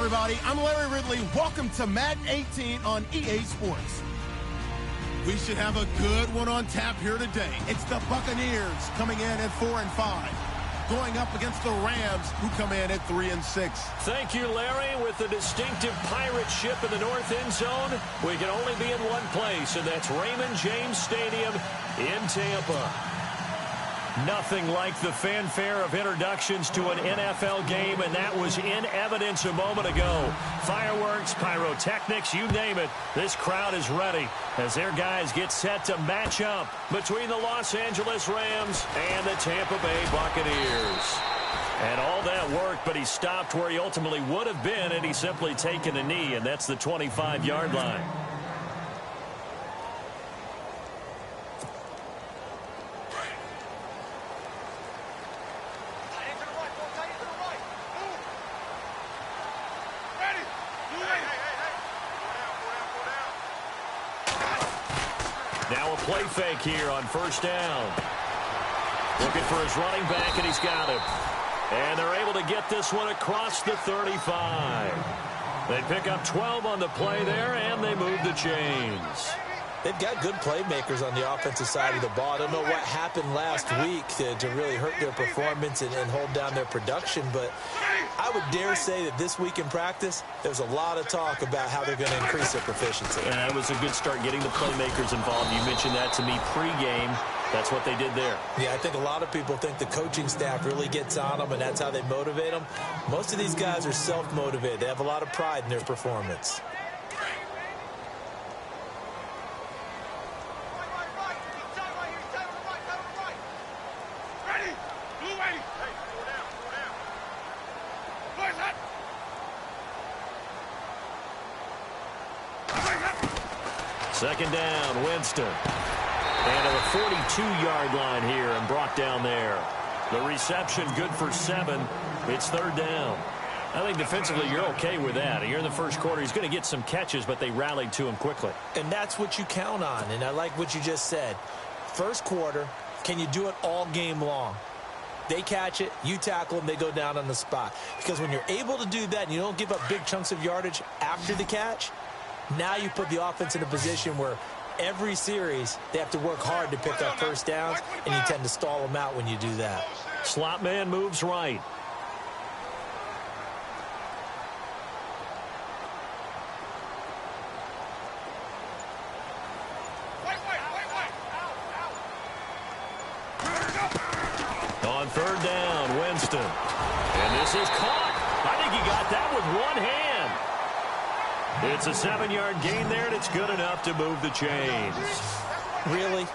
everybody. I'm Larry Ridley. Welcome to Madden 18 on EA Sports. We should have a good one on tap here today. It's the Buccaneers coming in at 4-5, going up against the Rams, who come in at 3-6. Thank you, Larry. With the distinctive pirate ship in the north end zone, we can only be in one place, and that's Raymond James Stadium in Tampa. Nothing like the fanfare of introductions to an NFL game, and that was in evidence a moment ago. Fireworks, pyrotechnics, you name it. This crowd is ready as their guys get set to match up between the Los Angeles Rams and the Tampa Bay Buccaneers. And all that worked, but he stopped where he ultimately would have been, and he's simply taken a knee, and that's the 25-yard line. Now a play fake here on first down. Looking for his running back, and he's got him. And they're able to get this one across the 35. They pick up 12 on the play there, and they move the chains. They've got good playmakers on the offensive side of the ball. I don't know what happened last week to really hurt their performance and hold down their production, but I would dare say that this week in practice, there's a lot of talk about how they're going to increase their proficiency. And that was a good start, getting the playmakers involved. You mentioned that to me pregame. That's what they did there. Yeah, I think a lot of people think the coaching staff really gets on them, and that's how they motivate them. Most of these guys are self-motivated. They have a lot of pride in their performance. Second down, Winston. And at the 42-yard line here and brought down there. The reception good for 7. It's third down. I think defensively you're okay with that. Here in the first quarter, he's going to get some catches, but they rallied to him quickly. And that's what you count on, and I like what you just said. First quarter, can you do it all game long? They catch it, you tackle them, they go down on the spot. Because when you're able to do that and you don't give up big chunks of yardage after the catch, now you put the offense in a position where every series they have to work hard to pick up first downs, and you tend to stall them out when you do that. Slot man moves right. On third down, Winston. And this is caught. I think he got that with one hand. It's a 7-yard gain there, and it's good enough to move the chains. Really?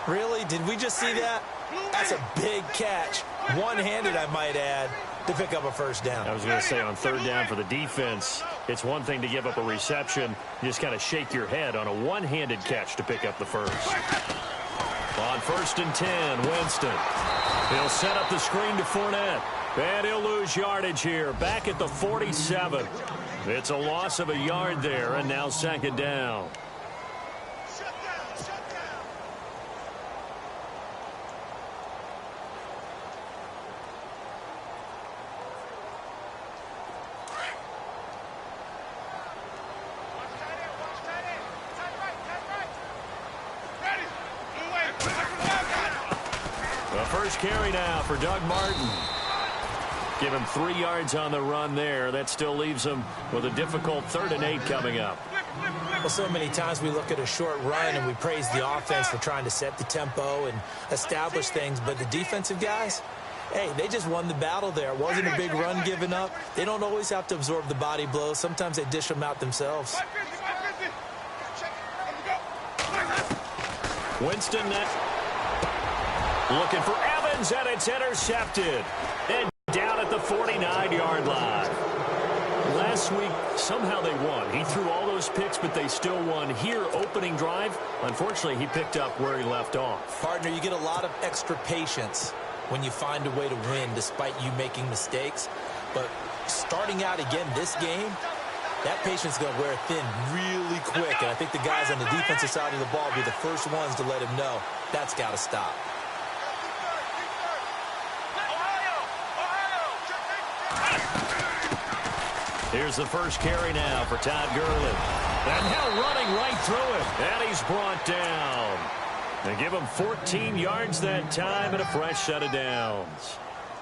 Really? Did we just see that? That's a big catch. One-handed, I might add, to pick up a first down. I was going to say, on third down for the defense, it's one thing to give up a reception. You just kind of shake your head on a one-handed catch to pick up the first. On first and 10, Winston. He'll set up the screen to Fournette. And he'll lose yardage here, back at the 47. It's a loss of a yard there, and now second down. The first carry now for Doug Martin. Give him 3 yards on the run there. That still leaves him with a difficult 3rd and 8 coming up. Well, so many times we look at a short run and we praise the offense for trying to set the tempo and establish things. But the defensive guys, hey, they just won the battle there. It wasn't a big run given up. They don't always have to absorb the body blows. Sometimes they dish them out themselves. Winston looking for Evans, and it's intercepted. And down at the 49-yard line. Last week, somehow they won. He threw all those picks, but they still won. Here, opening drive, unfortunately, he picked up where he left off. Partner, you get a lot of extra patience when you find a way to win despite you making mistakes. But starting out again this game, that patience is going to wear thin really quick. And I think the guys on the defensive side of the ball will be the first ones to let him know that's got to stop. Here's the first carry now for Todd Gurley. And now running right through him. And he's brought down. They give him 14 yards that time and a fresh set of downs.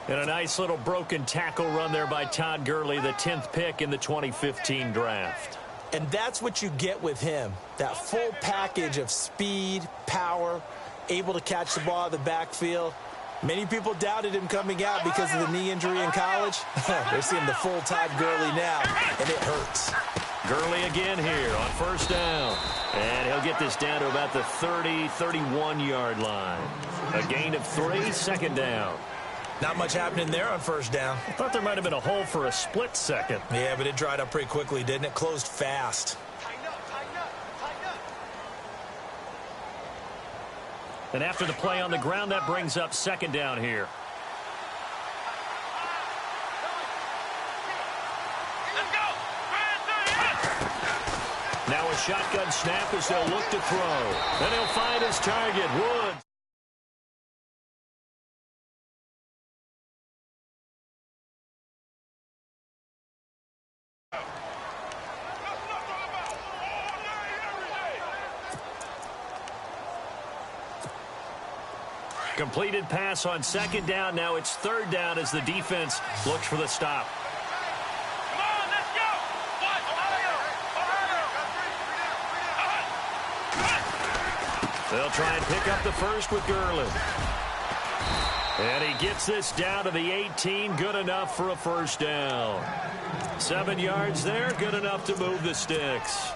And a nice little broken tackle run there by Todd Gurley, the 10th pick in the 2015 draft. And that's what you get with him. That full package of speed, power, able to catch the ball out of the backfield. Many people doubted him coming out because of the knee injury in college. They're seeing the full Todd Gurley now, and it hurts. Gurley again here on first down. And he'll get this down to about the 31-yard line. A gain of 3, second down. Not much happening there on first down. I thought there might have been a hole for a split second. Yeah, but it dried up pretty quickly, didn't it? Closed fast. And after the play on the ground, that brings up second down here. Now a shotgun snap as they'll look to throw. And he'll find his target, Woods. Completed pass on second down. Now it's third down as the defense looks for the stop. Come on, let's go. They'll try and pick up the first with Gurley. And he gets this down to the 18. Good enough for a first down. 7 yards there. Good enough to move the sticks.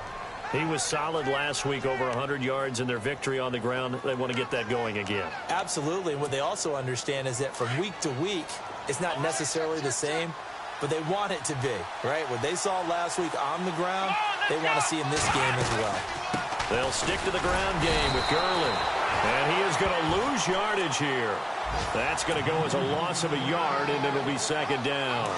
He was solid last week, over 100 yards in their victory on the ground. They want to get that going again. Absolutely. And what they also understand is that from week to week, it's not necessarily the same, but they want it to be, right? What they saw last week on the ground, they want to see in this game as well. They'll stick to the ground game with Gurley. And he is going to lose yardage here. That's going to go as a loss of a yard, and it'll be second down.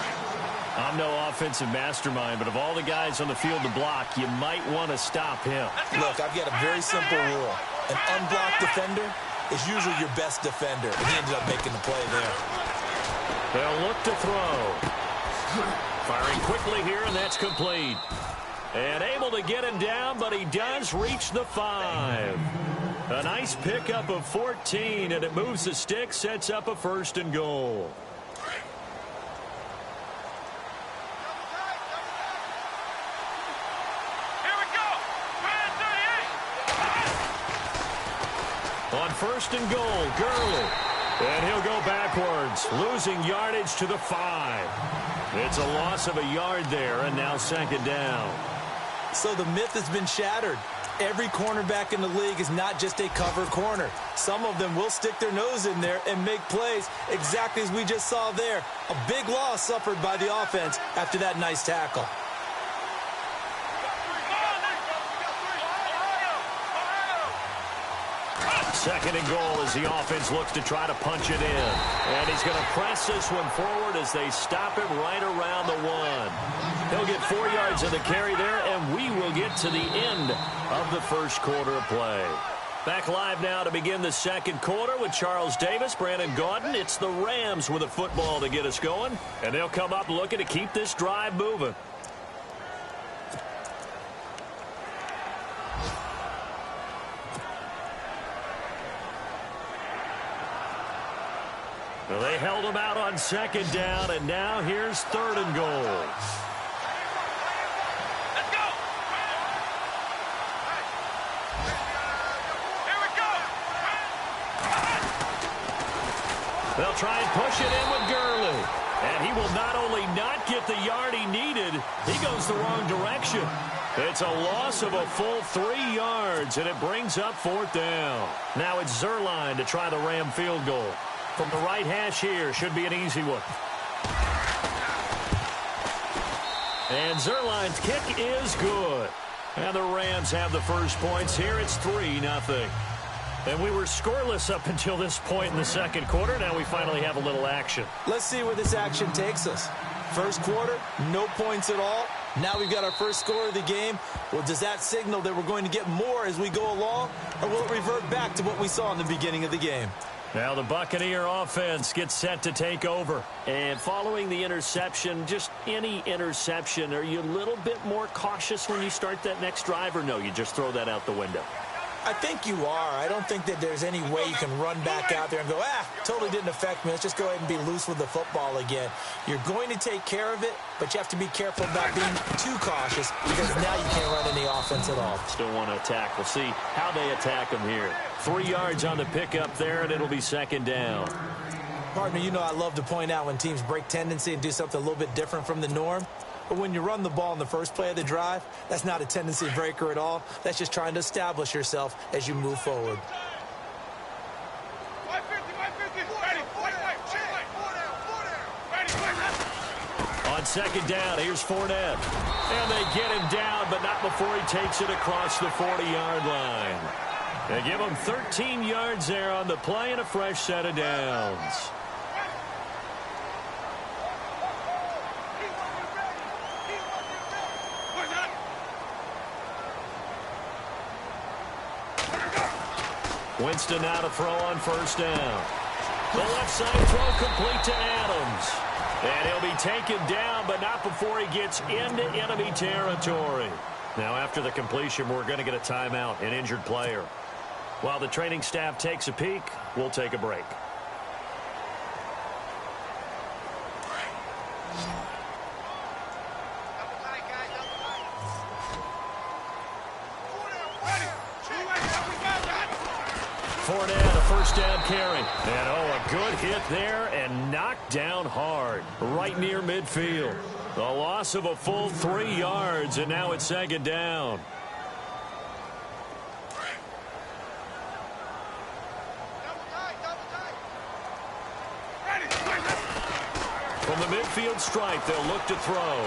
I'm no offensive mastermind, but of all the guys on the field to block, you might want to stop him. Look, I've got a very simple rule. An unblocked defender is usually your best defender, and he ended up making the play there. They'll look to throw. Firing quickly here, and that's complete. And able to get him down, but he does reach the 5. A nice pickup of 14, and it moves the stick, sets up a first and goal. On first and goal, Gurley. And he'll go backwards, losing yardage to the 5. It's a loss of a yard there, and now second down. So the myth has been shattered. Every cornerback in the league is not just a cover corner. Some of them will stick their nose in there and make plays exactly as we just saw there. A big loss suffered by the offense after that nice tackle. Second and goal as the offense looks to try to punch it in. And he's going to press this one forward as they stop him right around the 1. He'll get 4 yards of the carry there, and we will get to the end of the first quarter of play. Back live now to begin the second quarter with Charles Davis, Brandon Gaudin. It's the Rams with a football to get us going, and they'll come up looking to keep this drive moving. Well, they held him out on second down, and now here's third and goal. Let's go. Here we go. They'll try and push it in with Gurley. And he will not only not get the yard he needed, he goes the wrong direction. It's a loss of a full 3 yards, and it brings up fourth down. Now it's Zerline to try the Ram field goal. From the right hash here, should be an easy one. And Zerline's kick is good. And the Rams have the first points here. It's 3-0. And we were scoreless up until this point in the second quarter. Now we finally have a little action. Let's see where this action takes us. First quarter, no points at all. Now we've got our first score of the game. Well, does that signal that we're going to get more as we go along? Or will it revert back to what we saw in the beginning of the game? Now the Buccaneer offense gets set to take over. And following the interception, just any interception, are you a little bit more cautious when you start that next drive, or no, you just throw that out the window? I think you are. I don't think that there's any way you can run back out there and go, totally didn't affect me. Let's just go ahead and be loose with the football again. You're going to take care of it, but you have to be careful about being too cautious because now you can't run any offense at all. Still want to attack. We'll see how they attack them here. 3 yards on the pickup there, and it'll be second down. Partner, you know I love to point out when teams break tendency and do something a little bit different from the norm. But when you run the ball in the first play of the drive, that's not a tendency breaker at all. That's just trying to establish yourself as you move forward. On second down, here's Fournette. And they get him down, but not before he takes it across the 40-yard line. They give him 13 yards there on the play and a fresh set of downs. Winston now to throw on first down. The left side throw complete to Adams. And he'll be taken down, but not before he gets into enemy territory. Now after the completion, we're going to get a timeout, an injured player. While the training staff takes a peek, we'll take a break. Fournette, a first down carry. And, a good hit there and knocked down hard right near midfield. The loss of a full 3 yards, and now it's second down. From the midfield stripe, they'll look to throw.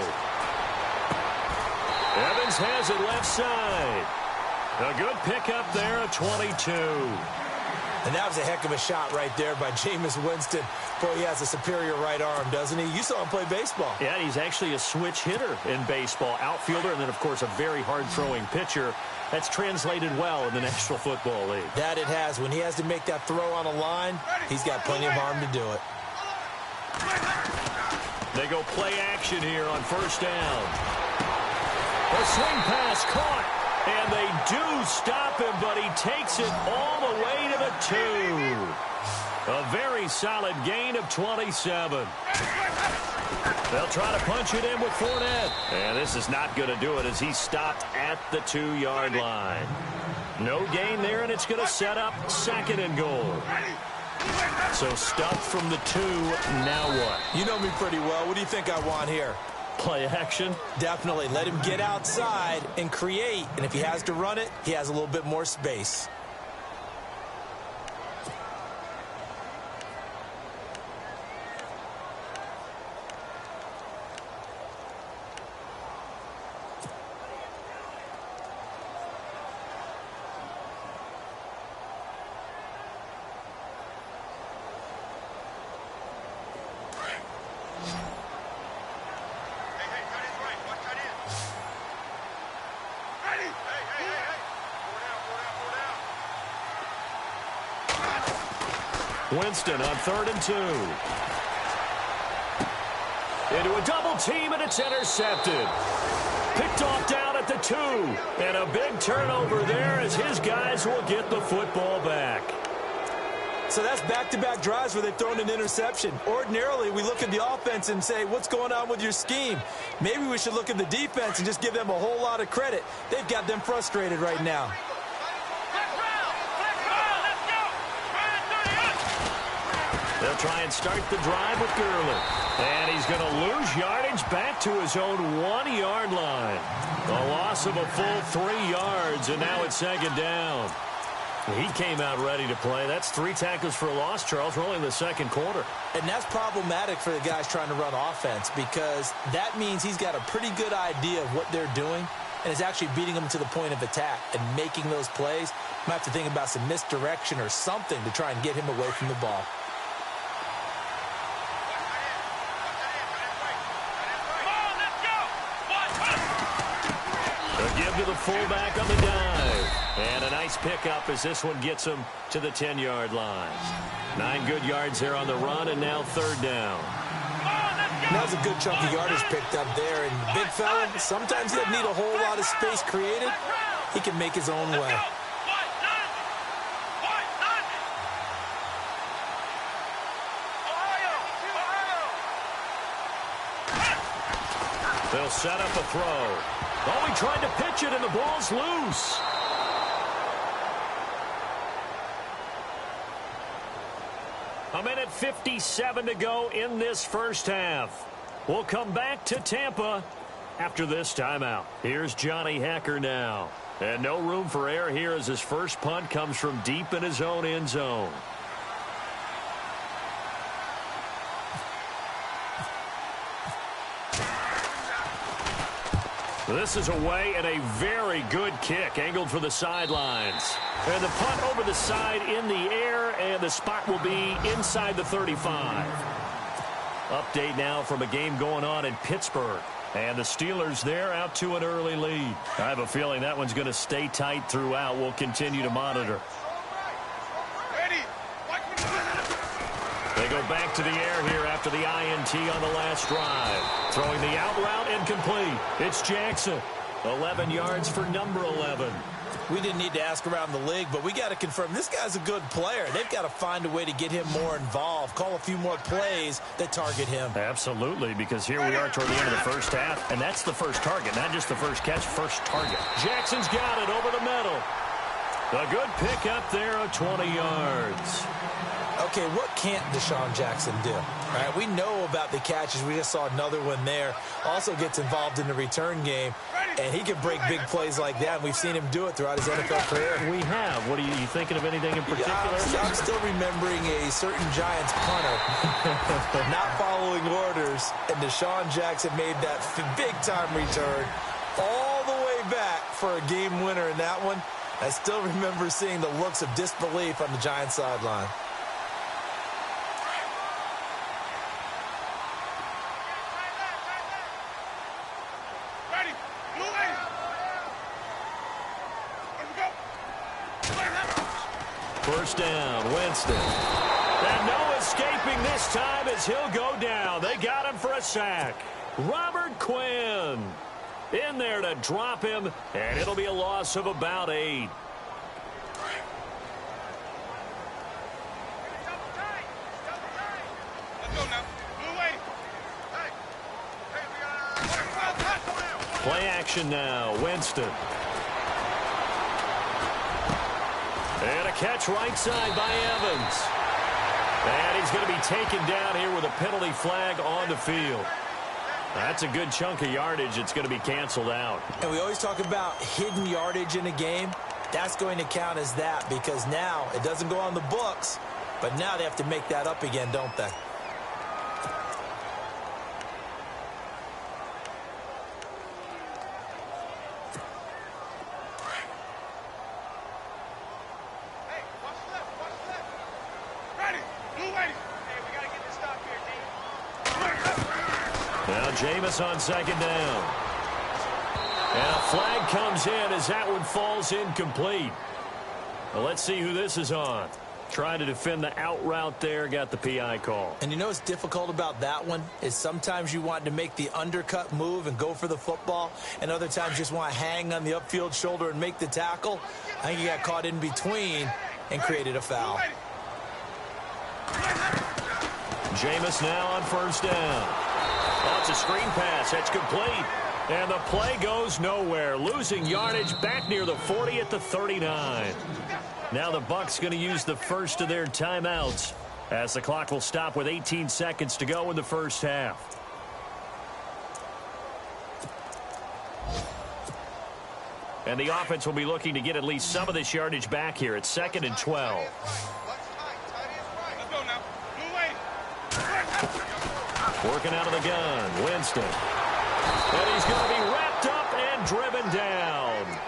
Evans has it left side. A good pickup there at 22. And that was a heck of a shot right there by Jameis Winston. Boy, he has a superior right arm, doesn't he? You saw him play baseball. Yeah, he's actually a switch hitter in baseball. Outfielder, and then, of course, a very hard-throwing pitcher. That's translated well in the National Football League. That it has. When he has to make that throw on a line, he's got plenty of arm to do it. They go play action here on first down. A swing pass caught. And they do stop him, but he takes it all the way to the 2. A very solid gain of 27. They'll try to punch it in with Fournette. And this is not going to do it as he stopped at the 2-yard line. No gain there, and it's going to set up second and goal. So stuffed from the 2, now what? You know me pretty well. What do you think I want here? Play action? Definitely. Let him get outside and create. And if he has to run it, he has a little bit more space. Winston on 3rd and 2. Into a double team, and it's intercepted. Picked off down at the 2. And a big turnover there as his guys will get the football back. So that's back-to-back drives where they've thrown an interception. Ordinarily, we look at the offense and say, what's going on with your scheme? Maybe we should look at the defense and just give them a whole lot of credit. They've got them frustrated right now. They'll try and start the drive with Gurley. And he's going to lose yardage back to his own 1-yard line. A loss of a full 3 yards, and now it's second down. He came out ready to play. That's 3 tackles for a loss, Charles. We're only in the second quarter. And that's problematic for the guys trying to run offense because that means he's got a pretty good idea of what they're doing and is actually beating them to the point of attack and making those plays. Might have to think about some misdirection or something to try and get him away from the ball. give to the fullback on the dive. And a nice pickup as this one gets him to the 10-yard line. 9 good yards there on the run, and now third down. That was a good chunk of yardage picked up there. And big fella, sometimes he doesn't need a whole lot of space created. He can make his own way. They'll set up a throw. Oh, he tried to pitch it, and the ball's loose. A minute 57 to go in this first half. We'll come back to Tampa after this timeout. Here's Johnny Hacker now. And no room for error here as his first punt comes from deep in his own end zone. This is away and a very good kick angled for the sidelines. And the punt over the side in the air, and the spot will be inside the 35. Update now from a game going on in Pittsburgh. And the Steelers there out to an early lead. I have a feeling that one's going to stay tight throughout. We'll continue to monitor. They go back to the air here after the INT on the last drive. Throwing the out route incomplete. It's Jackson. 11 yards for number 11. We didn't need to ask around the league, but we got to confirm this guy's a good player. They've got to find a way to get him more involved, call a few more plays that target him. Absolutely, because here we are toward the end of the first half, and that's the first target, not just the first catch, first target. Jackson's got it over the middle. A good pickup there of 20 yards. Okay, what can't Deshaun Jackson do? All right, we know about the catches. We just saw another one there. Also gets involved in the return game, and he can break big plays like that. And we've seen him do it throughout his NFL career. We have. What are you thinking of anything in particular? I'm still remembering a certain Giants punter not following orders, and Deshaun Jackson made that big-time return all the way back for a game winner in that one. I still remember seeing the looks of disbelief on the Giants sideline. First down, Winston. And no escaping this time as he'll go down. They got him for a sack. Robert Quinn in there to drop him, and it'll be a loss of about 8. Play action now, Winston. And a catch right side by Evans. And he's going to be taken down here with a penalty flag on the field. That's a good chunk of yardage. It's going to be canceled out. And we always talk about hidden yardage in a game. That's going to count as that because now it doesn't go on the books, but now they have to make that up again, don't they? Jameis on second down. And a flag comes in as that one falls incomplete. Well, let's see who this is on. Trying to defend the out route there, got the PI call. And you know what's difficult about that one is sometimes you want to make the undercut move and go for the football, and other times you just want to hang on the upfield shoulder and make the tackle. I think he got caught in between and created a foul. Jameis now on first down. Oh, it's a screen pass. That's complete. And the play goes nowhere. Losing yardage back near the 40 at the 39. Now the Bucs going to use the first of their timeouts as the clock will stop with 18 seconds to go in the first half. And the offense will be looking to get at least some of this yardage back here. It's 2nd and 12. Working out of the gun, Winston. And he's going to be wrapped up and driven down.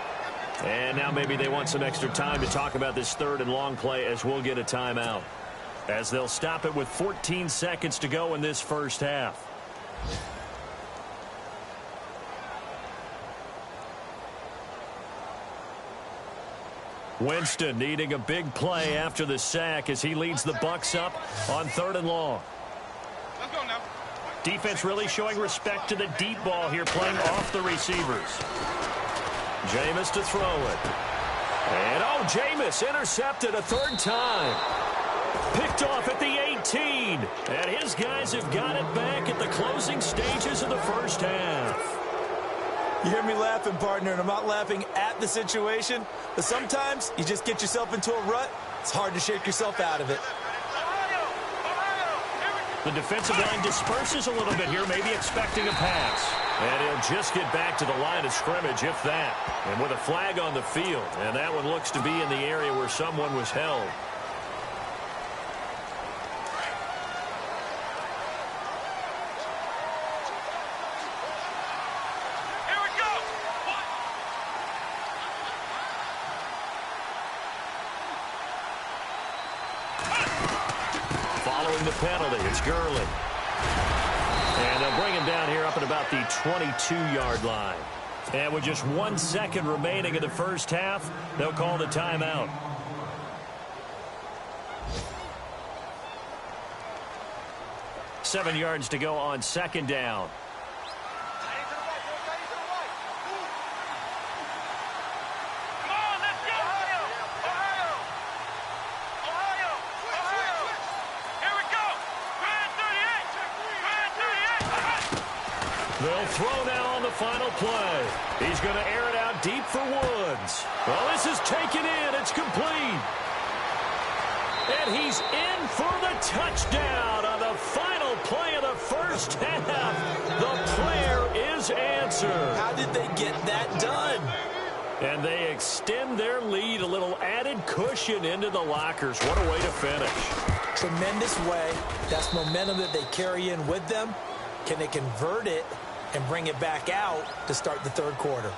And now maybe they want some extra time to talk about this 3rd and long play as we'll get a timeout. As they'll stop it with 14 seconds to go in this first half. Winston needing a big play after the sack as he leads the Bucs up on 3rd and long. Let's go now. Defense really showing respect to the deep ball here, playing off the receivers. Jameis to throw it. And, Jameis intercepted a 3rd time. Picked off at the 18. And his guys have got it back at the closing stages of the first half. You hear me laughing, partner, and I'm not laughing at the situation, but sometimes you just get yourself into a rut. It's hard to shake yourself out of it. The defensive line disperses a little bit here, maybe expecting a pass. And he'll just get back to the line of scrimmage, if that. And with a flag on the field, and that one looks to be in the area where someone was held. Following the penalty, it's Gurley. And they'll bring him down here up at about the 22-yard line. And with just 1 second remaining in the first half, they'll call the timeout. Seven yards to go on 2nd down. They'll throw now on the final play. He's going to air it out deep for Woods. Well, this is taken in. It's complete. And he's in for the touchdown on the final play of the first half. The prayer is answered. How did they get that done? And they extend their lead, a little added cushion into the lockers. What a way to finish. Tremendous way. That's momentum that they carry in with them. Can they convert it and bring it back out to start the 3rd quarter?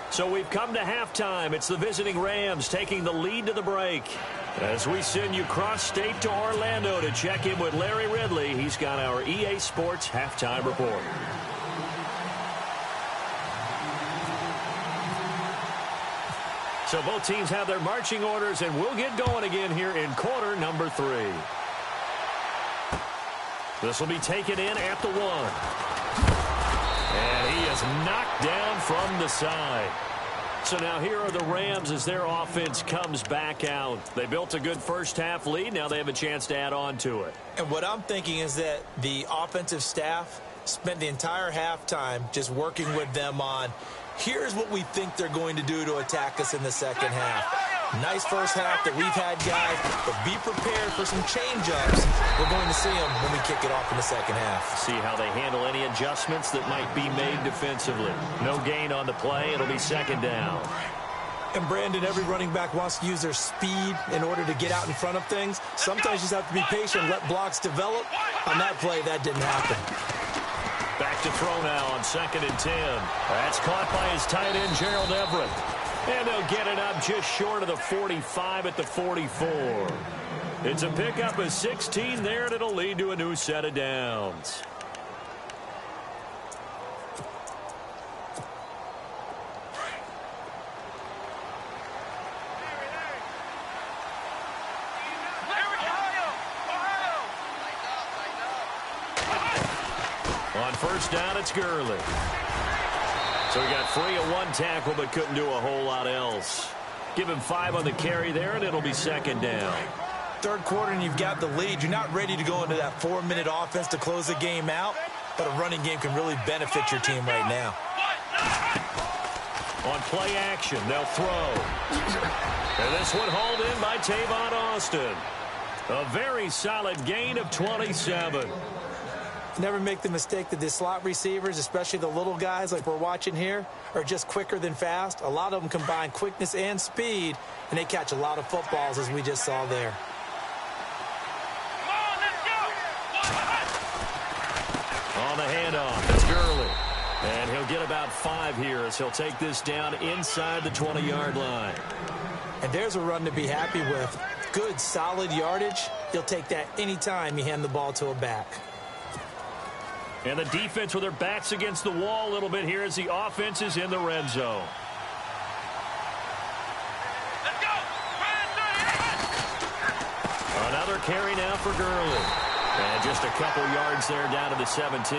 So we've come to halftime. It's the visiting Rams taking the lead to the break. As we send you cross-state to Orlando to check in with Larry Ridley, he's got our EA Sports halftime report. So both teams have their marching orders, and we'll get going again here in quarter number 3. This will be taken in at the 1. And he is knocked down from the side. So now here are the Rams as their offense comes back out. They built a good first half lead. Now they have a chance to add on to it. And what I'm thinking is that the offensive staff spent the entire halftime just working with them on, here's what we think they're going to do to attack us in the second half. Nice first half that we've had, guys, but be prepared for some change-ups. We're going to see them when we kick it off in the second half. See how they handle any adjustments that might be made defensively. No gain on the play. It'll be 2nd down. And, Brandon, every running back wants to use their speed in order to get out in front of things. Sometimes you just have to be patient and let blocks develop. On that play, that didn't happen. Back to throw now on 2nd and 10. That's caught by his tight end, Gerald Everett. And they'll get it up just short of the 45 at the 44. It's a pickup of 16 there, and it'll lead to a new set of downs. On 1st down, it's Gurley. So he got free of 1 tackle, but couldn't do a whole lot else. Give him 5 on the carry there, and it'll be 2nd down. 3rd quarter, and you've got the lead. You're not ready to go into that 4-minute offense to close the game out, but a running game can really benefit your team right now. On play action, they'll throw. And this one hauled in by Tavon Austin. A very solid gain of 27. Never make the mistake that the slot receivers, especially the little guys like we're watching here, are just quicker than fast. A lot of them combine quickness and speed, and they catch a lot of footballs, as we just saw there. On the handoff, it's Gurley. And he'll get about 5 here as he'll take this down inside the 20-yard line. And there's a run to be happy with. Good, solid yardage. You'll take that anytime you hand the ball to a back. And the defense with their backs against the wall a little bit here as the offense is in the red zone. Let's go. carry now for Gurley. And just a couple yards there down to the 17.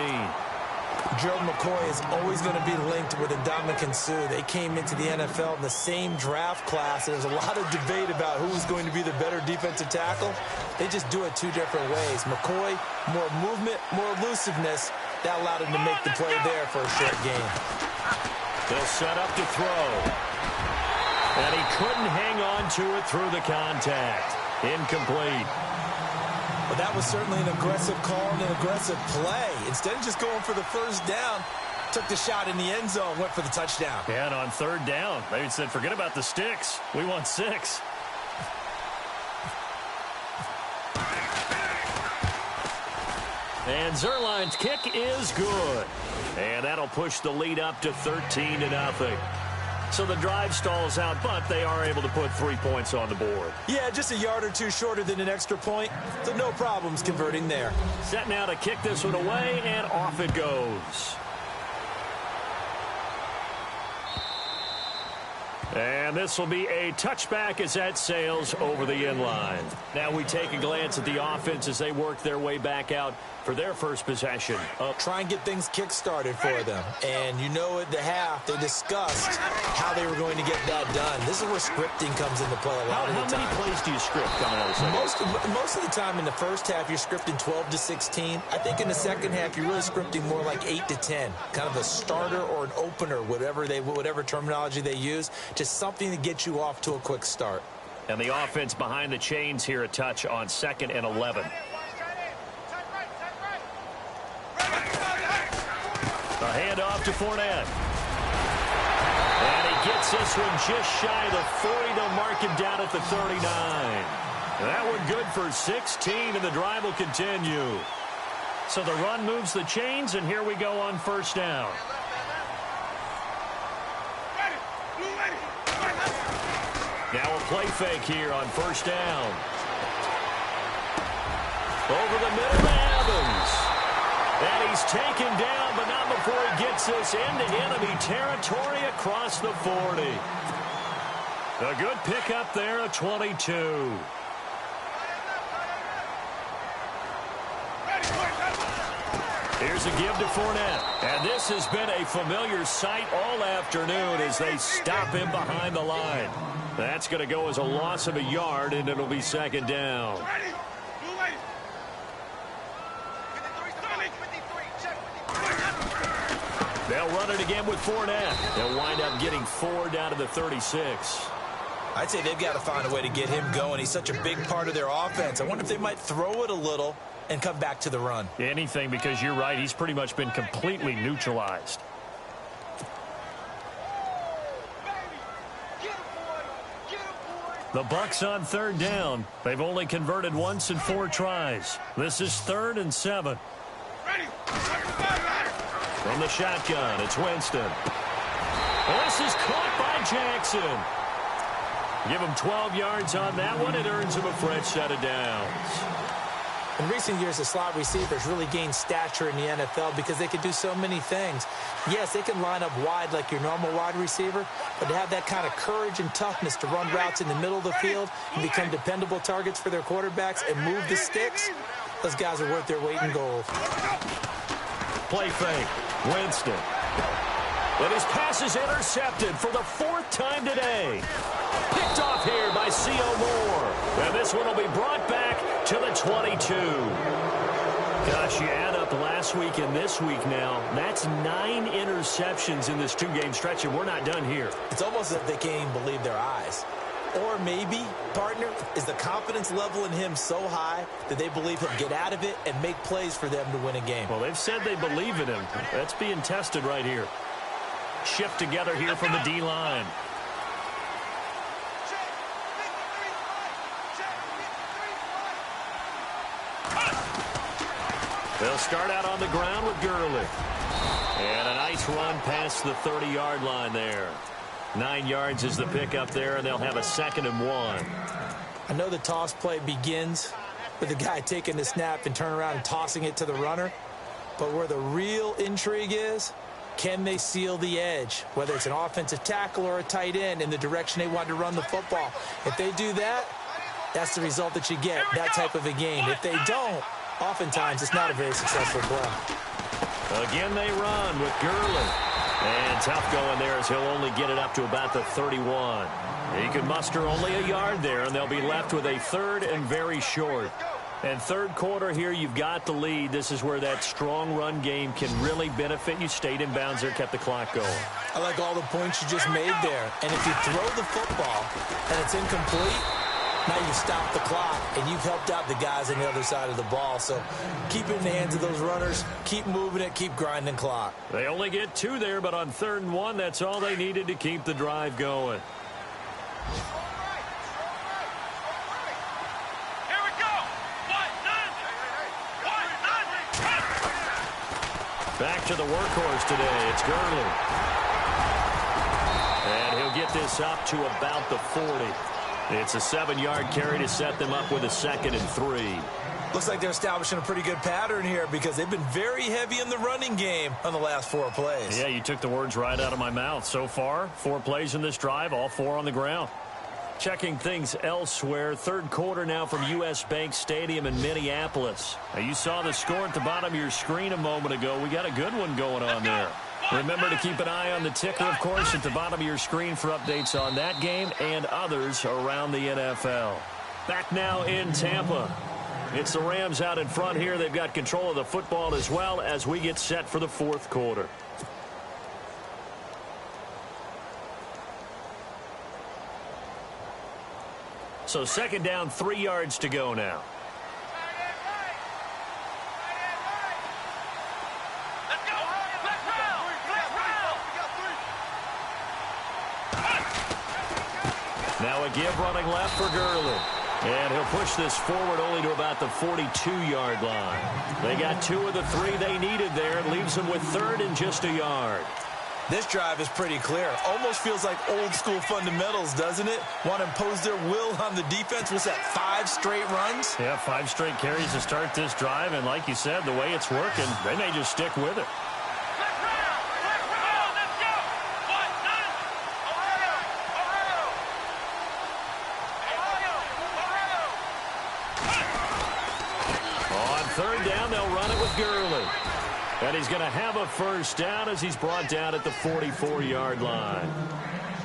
Gerald McCoy is always going to be linked with Ndamukong Suh. They came into the NFL in the same draft class. There's a lot of debate about who is going to be the better defensive tackle. They just do it two different ways. McCoy, more movement, more elusiveness. That allowed him to make the play there for a short gain. They'll set up to throw. And he couldn't hang on to it through the contact. Incomplete. But that was certainly an aggressive call and an aggressive play. Instead of just going for the first down, took the shot in the end zone, went for the touchdown. Yeah, and on third down, they said, forget about the sticks. We want 6. And Zuerlein's kick is good. And that'll push the lead up to 13-0. So the drive stalls out, but they are able to put 3 points on the board. Yeah, just a yard or two shorter than an extra point, so no problems converting there. Set now to kick this one away, and off it goes. And this will be a touchback as that sails over the end line. Now we take a glance at the offense as they work their way back out for their first possession. Try and get things kick-started for them. And you know at the half, they discussed how they were going to get that done. This is where scripting comes into play a lot of the time. How many plays do you script coming out of the second? Most of the time in the first half, you're scripting 12 to 16. I think in the second half, you're really scripting more like 8 to 10. Kind of a starter or an opener, whatever terminology they use. Just something to get you off to a quick start. And the offense behind the chains here a touch on 2nd and 11. A handoff to Fournette. And he gets this one just shy of the 40. They'll mark him down at the 39. That one good for 16, and the drive will continue. So the run moves the chains, and here we go on first down. Now a play fake here on first down. Over the middle to Evans. And he's taken down, but not before he gets this into enemy territory across the 40. A good pickup there at 22. Here's a give to Fournette. And this has been a familiar sight all afternoon as they stop him behind the line. That's going to go as a loss of a yard, and it'll be second down. They'll run it again with Fournette. They'll wind up getting 4 down to the 36. I'd say they've got to find a way to get him going. He's such a big part of their offense. I wonder if they might throw it a little and come back to the run. Anything, because you're right. He's pretty much been completely neutralized. The Bucs on third down. They've only converted once in 4 tries. This is 3rd and 7. From the shotgun, it's Winston. This is caught by Jackson. Give him 12 yards on that one. It earns him a fresh set of downs. In recent years, the slot receivers really gained stature in the NFL because they can do so many things. Yes, they can line up wide like your normal wide receiver, but to have that kind of courage and toughness to run routes in the middle of the field and become dependable targets for their quarterbacks and move the sticks, those guys are worth their weight in gold. Play fake. Winston. And his pass is intercepted for the 4th time today. Picked off here by C.O. Moore. And this one will be brought back to the 22. Gosh, you add up last week and this week now. That's 9 interceptions in this 2-game stretch, and we're not done here. It's almost as if they can't even believe their eyes. Or maybe, partner, is the confidence level in him so high that they believe he'll get out of it and make plays for them to win a game. Well, they've said they believe in him. That's being tested right here. Shift together here from the D-line. They'll start out on the ground with Gurley. And a nice run past the 30-yard line there. 9 yards is the pickup there, and they'll have a 2nd and 1. I know the toss play begins with the guy taking the snap and turning around and tossing it to the runner. But where the real intrigue is, can they seal the edge, whether it's an offensive tackle or a tight end, in the direction they want to run the football? If they do that, that's the result that you get, that type of a game. If they don't, oftentimes it's not a very successful play. Again, they run with Gurley. And tough going there as he'll only get it up to about the 31. He can muster only a yard there, and they'll be left with a third and very short. And third quarter here, you've got the lead. This is where that strong run game can really benefit you. Stayed in bounds there, kept the clock going. I like all the points you just made there. And if you throw the football and it's incomplete, now you stop the clock, and you've helped out the guys on the other side of the ball. So keep it in the hands of those runners. Keep moving it. Keep grinding clock. They only get 2 there, but on 3rd and 1, that's all they needed to keep the drive going. Back to the workhorse today. It's Gurley. And he'll get this up to about the 40. It's a 7-yard carry to set them up with a 2nd and 3. Looks like they're establishing a pretty good pattern here because they've been very heavy in the running game on the last 4 plays. Yeah, you took the words right out of my mouth. So far, 4 plays in this drive, all 4 on the ground. Checking things elsewhere, 3rd quarter now from U.S. Bank Stadium in Minneapolis. Now, you saw the score at the bottom of your screen a moment ago. We got a good one going on there. Remember to keep an eye on the ticker, of course, at the bottom of your screen for updates on that game and others around the NFL. Back now in Tampa. It's the Rams out in front here. They've got control of the football as well as we get set for the 4th quarter. So 2nd down, 3 yards to go now. Now a give running left for Gurley. And he'll push this forward only to about the 42-yard line. They got 2 of the 3 they needed there. It leaves them with 3rd and just a yard. This drive is pretty clear. Almost feels like old-school fundamentals, doesn't it? Want to impose their will on the defense. What's that, 5 straight runs? Yeah, 5 straight carries to start this drive. And like you said, the way it's working, they may just stick with it. On 3rd down, they'll run it with Gurley. And he's going to have a 1st down as he's brought down at the 44-yard line.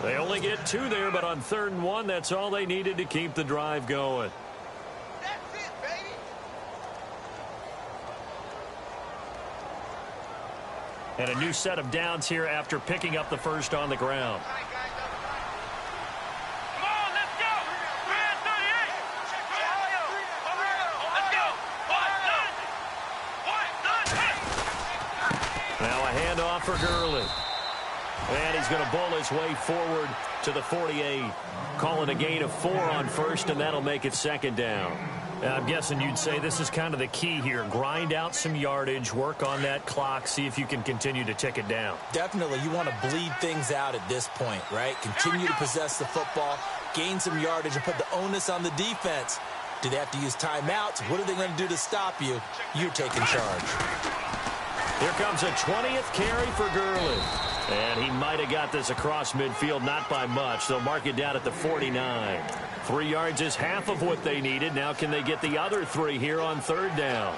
They only get 2 there, but on 3rd and 1, that's all they needed to keep the drive going. That's it, baby. And a new set of downs here after picking up the 1st on the ground. For Gurley. And he's going to bowl his way forward to the 48. Call it a gain of 4 on 1st, and that'll make it 2nd down. I'm guessing you'd say this is kind of the key here. Grind out some yardage, work on that clock, see if you can continue to tick it down. Definitely. You want to bleed things out at this point, right? Continue to possess the football, gain some yardage, and put the onus on the defense. Do they have to use timeouts? What are they going to do to stop you? You're taking charge. Here comes a 20th carry for Gurley. And he might have got this across midfield, not by much. They'll mark it down at the 49. 3 yards is half of what they needed. Now can they get the other 3 here on 3rd down?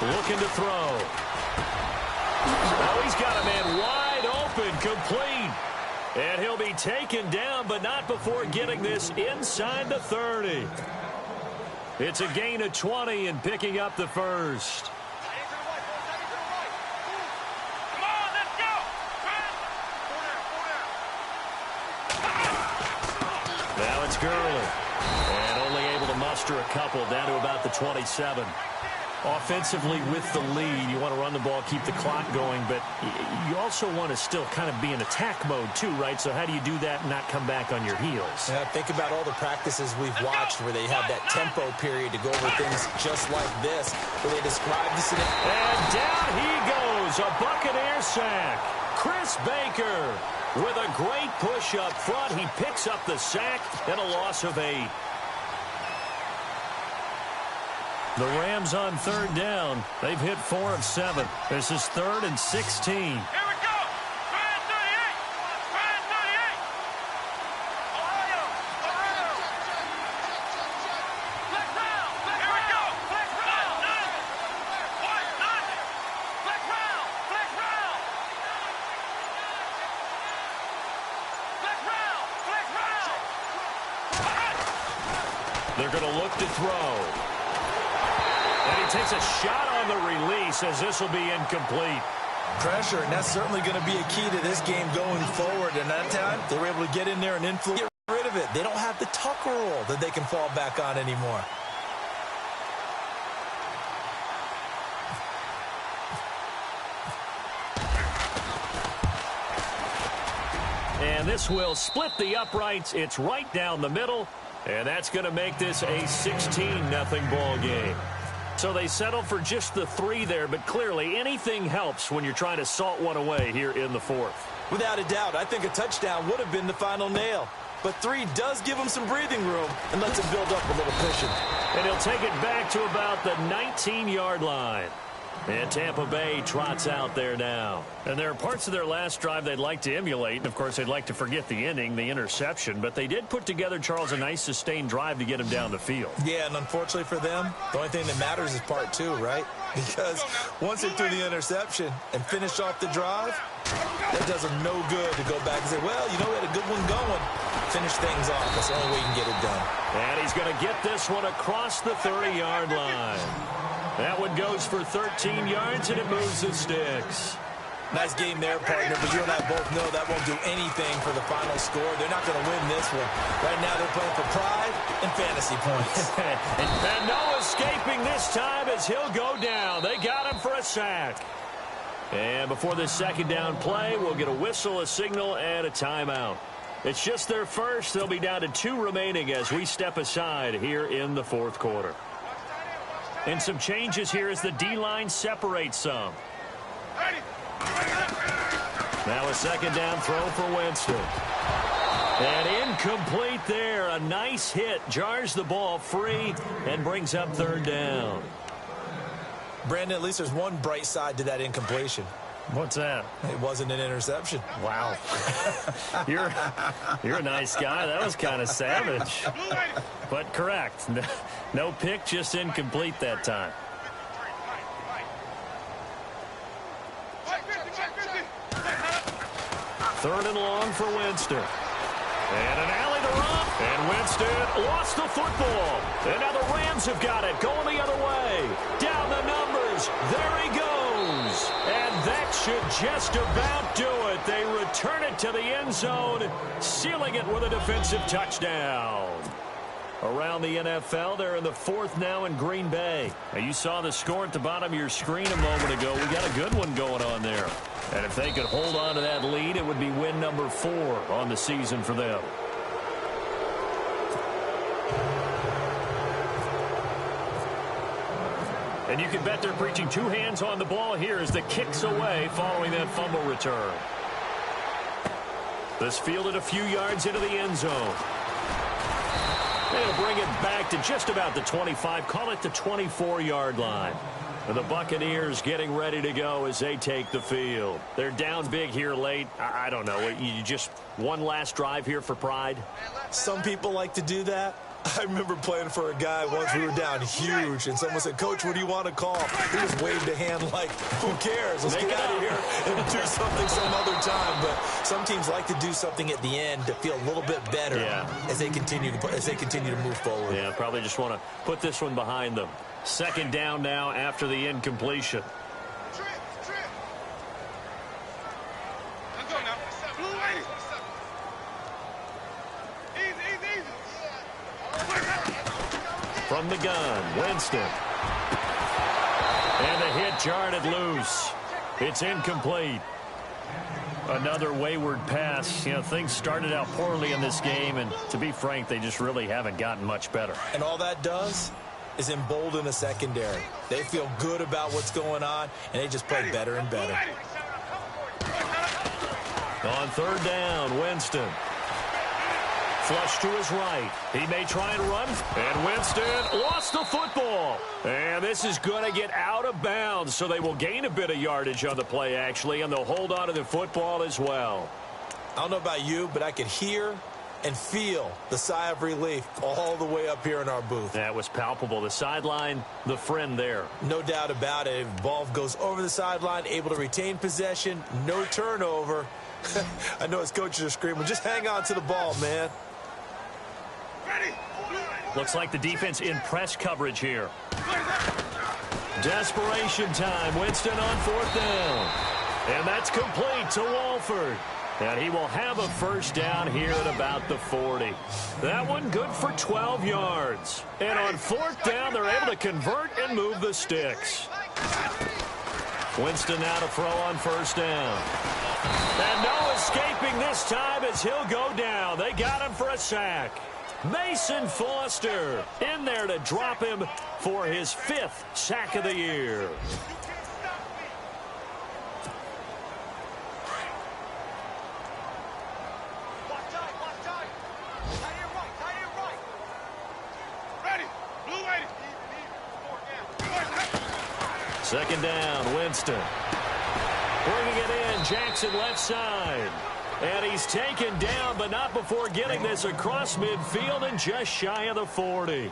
Looking to throw. Oh, he's got a man wide open, complete. And he'll be taken down, but not before getting this inside the 30. It's a gain of 20 and picking up the 1st. Now it's Gurley. And only able to muster a couple down to about the 27. Offensively with the lead, you want to run the ball, keep the clock going, but you also want to still kind of be in attack mode too, right? So how do you do that and not come back on your heels? Yeah, think about all the practices we've watched where they have that tempo period to go over things just like this, where they describe this. And down he goes, a Buccaneer sack. Chris Baker with a great push up front. He picks up the sack and a loss of 8. The Rams on 3rd down. They've hit 4 of 7. This is 3rd and 16. Here we go. 38. 38. Ohio. Ohio. Flex round. Here we go. Flex round. What? Flex round. Flex round. Flex round. Flex round. They're going to look to throw. And he takes a shot on the release as this will be incomplete. Pressure, and that's certainly going to be a key to this game going forward. And that time, they were able to get in there and influence. Get rid of it. They don't have the Tucker rule that they can fall back on anymore. And this will split the uprights. It's right down the middle. And that's going to make this a 16-0 ball game. So they settle for just the 3 there, but clearly anything helps when you're trying to salt one away here in the 4th. Without a doubt, I think a touchdown would have been the final nail. But 3 does give him some breathing room and lets him build up a little cushion. And he'll take it back to about the 19-yard line. And Tampa Bay trots out there now. And there are parts of their last drive they'd like to emulate. And, of course, they'd like to forget the inning, the interception. But they did put together, Charles, a nice sustained drive to get him down the field. Yeah, and unfortunately for them, the only thing that matters is part 2, right? Because once they threw the interception and finished off the drive, that does them no good to go back and say, well, you know, we had a good one going. Finish things off. That's the only way you can get it done. And he's going to get this one across the 30-yard line. That one goes for 13 yards, and it moves the sticks. Nice game there, partner, but you and I both know that won't do anything for the final score. They're not going to win this one. Right now they're playing for pride and fantasy points. And no escaping this time as he'll go down. They got him for a sack. And before this 2nd down play, we'll get a whistle, a signal, and a timeout. It's just their first. They'll be down to 2 remaining as we step aside here in the 4th quarter. And some changes here as the D-line separates some. Now a 2nd down throw for Winston. And incomplete there. A nice hit. Jars the ball free and brings up 3rd down. Brandon, at least there's one bright side to that incompletion. What's that? It wasn't an interception. Wow. You're a nice guy. That was kind of savage. But correct. No pick, just incomplete that time. Third and long for Winston. And an alley to run. And Winston lost the football. And now the Rams have got it. Going the other way. Down the numbers. There he goes. And that should just about do it. They return it to the end zone, sealing it with a defensive touchdown. Around the NFL, they're in the 4th now in Green Bay. Now, you saw the score at the bottom of your screen a moment ago. We got a good one going on there. And if they could hold on to that lead, it would be win number 4 on the season for them. And you can bet they're preaching 2 hands on the ball here as the kick's away following that fumble return. This fielded a few yards into the end zone. They'll bring it back to just about the 25, call it the 24-yard line. And the Buccaneers getting ready to go as they take the field. They're down big here late. I don't know. You just one last drive here for pride? Some people like to do that. I remember playing for a guy once. We were down huge, and someone said, "Coach, what do you want to call?" He just waved a hand like, who cares? Let's get out of here and do something some other time. But some teams like to do something at the end to feel a little bit better as they continue to move forward. Yeah, probably just want to put this one behind them. 2nd down now after the incompletion. From the gun, Winston. And the hit jarred it loose. It's incomplete. Another wayward pass. You know, things started out poorly in this game, and to be frank, they just really haven't gotten much better. And all that does is embolden the secondary. They feel good about what's going on, and they just play better and better. On third down, Winston. Flush to his right. He may try and run. And Winston lost the football. And this is going to get out of bounds, so they will gain a bit of yardage on the play, actually, and they'll hold on to the football as well. I don't know about you, but I could hear and feel the sigh of relief all the way up here in our booth. That was palpable. The sideline, the friend there. No doubt about it. If the ball goes over the sideline, able to retain possession, no turnover. I know his coaches are screaming, just hang on to the ball, man. Looks like the defense in press coverage here. Desperation time. Winston on fourth down. And that's complete to Walford. And he will have a first down here at about the 40. That one good for 12 yards. And on fourth down, they're able to convert and move the sticks. Winston now to throw on first down. And no escaping this time as he'll go down. They got him for a sack. Mason Foster in there to drop him for his 5th sack of the year. Second down, Winston. Bringing it in, Jackson left side. And he's taken down, but not before getting this across midfield and just shy of the 40.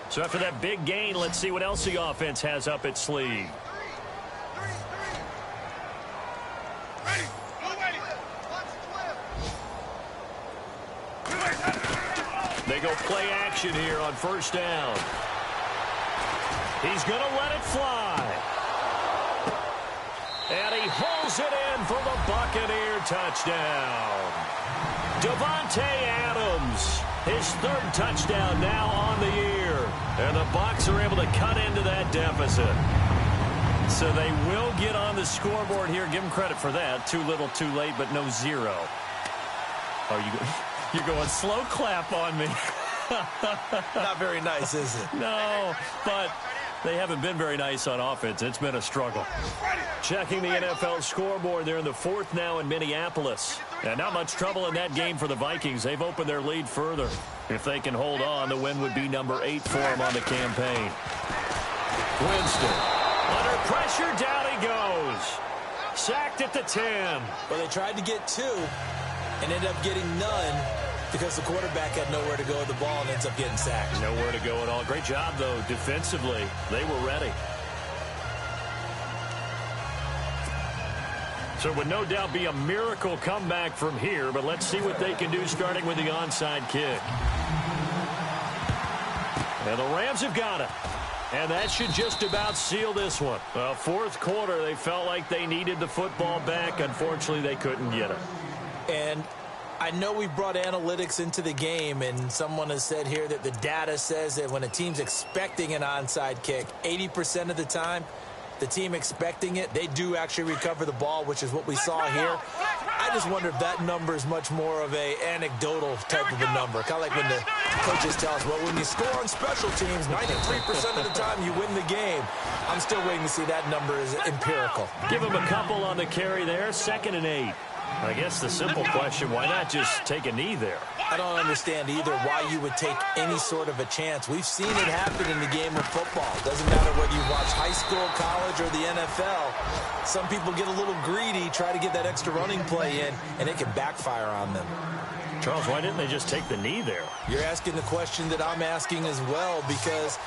So after that big gain, let's see what else the offense has up its sleeve. They go play action here on first down. He's going to let it fly. And he holds it in for the Buccaneer touchdown. Davante Adams, his 3rd touchdown now on the year. And the Bucs are able to cut into that deficit. So they will get on the scoreboard here. Give them credit for that. Too little, too late, but no 0. Oh, you're going slow clap on me. Not very nice, is it? No, but they haven't been very nice on offense. It's been a struggle. Checking the NFL scoreboard. They're in the 4th now in Minneapolis. And not much trouble in that game for the Vikings. They've opened their lead further. If they can hold on, the win would be number 8 for them on the campaign. Winston. Under pressure, down he goes. Sacked at the 10. Well, they tried to get 2 and ended up getting none because the quarterback had nowhere to go with the ball and ends up getting sacked. Nowhere to go at all. Great job, though, defensively. They were ready. So it would no doubt be a miracle comeback from here, but let's see what they can do starting with the onside kick. And the Rams have got it. And that should just about seal this one. 4th quarter, they felt like they needed the football back. Unfortunately, they couldn't get it. And I know we brought analytics into the game, and someone has said here that the data says that when a team's expecting an onside kick, 80% of the time, the team expecting it, they do actually recover the ball, which is what we saw here. I just wonder if that number is much more of a anecdotal type of a number. Kind of like when the coaches tell us, well, when you score on special teams, 93% of the time you win the game. I'm still waiting to see that number is empirical. Give him a couple on the carry there, 2nd and 8. I guess the simple question, why not just take a knee there? I don't understand either why you would take any sort of a chance. We've seen it happen in the game of football. Doesn't matter whether you watch high school, college, or the NFL. Some people get a little greedy, try to get that extra running play in, and it can backfire on them. Charles, why didn't they just take the knee there? You're asking the question that I'm asking as well, because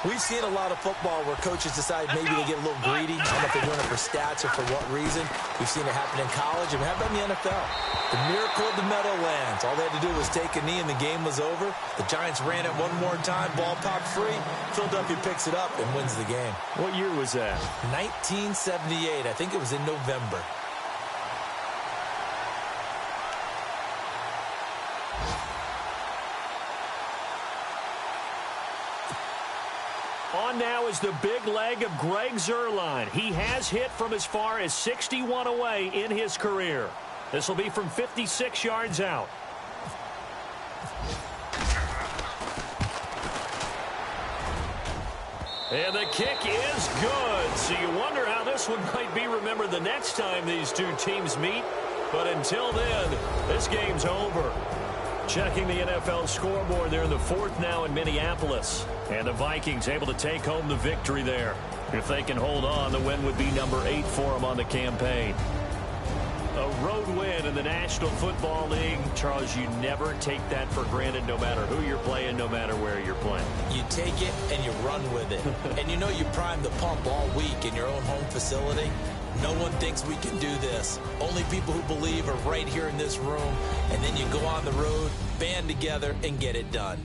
we've seen a lot of football where coaches decide maybe they get a little greedy. I don't know if they're doing it for stats or for what reason. We've seen it happen in college and we have it in the NFL. The miracle of the Meadowlands. All they had to do was take a knee and the game was over. The Giants ran it one more time. Ball popped free. Philadelphia picks it up and wins the game. What year was that? 1978. I think it was in November. On now is the big leg of Greg Zuerlein. He has hit from as far as 61 away in his career. This will be from 56 yards out. And the kick is good. So you wonder how this one might be remembered the next time these two teams meet. But until then, this game's over. Checking the NFL scoreboard, they're in the fourth now in Minneapolis. And the Vikings able to take home the victory there. If they can hold on, the win would be number 8 for them on the campaign. A road win in the National Football League. Charles, you never take that for granted no matter who you're playing, no matter where you're playing. You take it and you run with it. And you know you prime the pump all week in your own home facility. No one thinks we can do this. Only people who believe are right here in this room. And then you go on the road, band together, and get it done.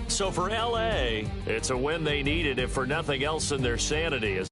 So for L.A., it's a win they needed, if for nothing else, in their sanity.